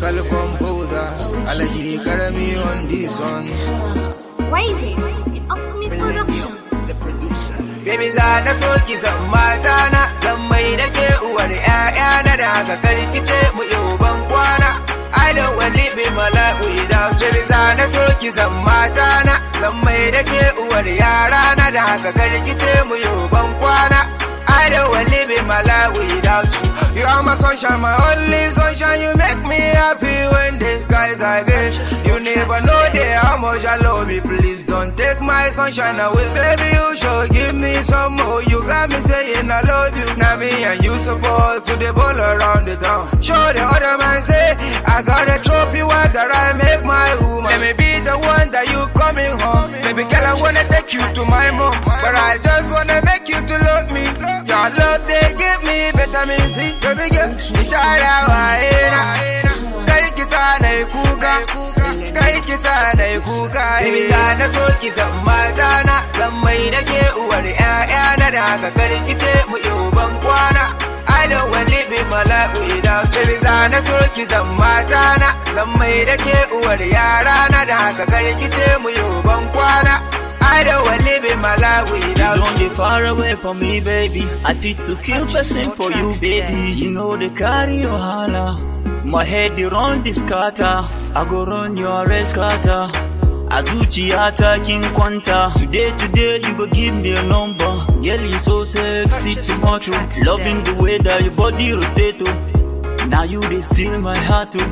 lyrical composer. Alaji Karami on this one. Why is it? Ultimate production. Baby za na so ki zan mata na, zan mai da ke uwar ƴaƴana da haka karkice mu yau ban kwana. I don't want to live in my life without you. Baby za na so ki zan mata na, zan mai da ke uwar yarana da haka karkice mu yau ban kwana. I don't want to live in my life without you. You are my sunshine, my only sunshine. You make me happy when the skies are gray. You never know how much I love you. Please don't take my sunshine away. Baby, you should give me some more. You got me saying I love you. Now me and you supposed to the ball around the town. Show the other man say I got a trophy what that I make my woman. Let me be the one that you coming home. Baby girl, I wanna take you to my mom, but I just wanna make you to love me. Your love they give me vitamin C. Baby girl, ishara waena. Kari kisa na ikuka, kari kisa na ikuka. Baby zana so kisa matana, zan mai da ke uwar ƴaƴana da haka kari kice mu yau ban kwana. I don't want to live in my life without you. Baby zana so kisa matana, zan mai da ke uwar yarana da haka kari kice mu yau ban kwana. I don't want to live in my life without you. Don't get far away from me, baby. I did to kill person for you, baby. You know they carry your hala. My head, you run this scatter. I go run your red scatter. Azuchiyata king kwanta. Today, you go give me a number. Girl, you so sexy, tomato. Loving the way that your body rotate. Now you they steal my heart too.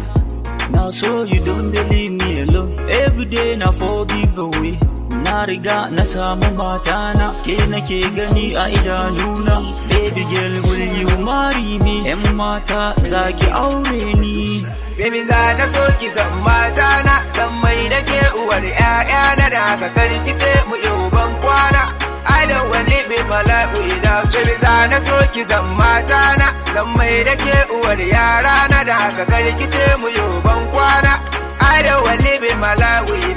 Now so you don't leave me alone. Every day now forgive away. Na riga na samu matana, ke nake gani a idanuna. Baby girl, will you marry me? Yan mata zaki aure ni. Baby za na so ki zan matana, zan mai da ke uwar ƴaƴana da haka karkice mu yau ban kwana. I don't want to live in my life without you. Baby za na so ki zan matana, zan mai da ke uwar yarana da haka karkice mu yau ban kwana. I don't want to live in my life without you.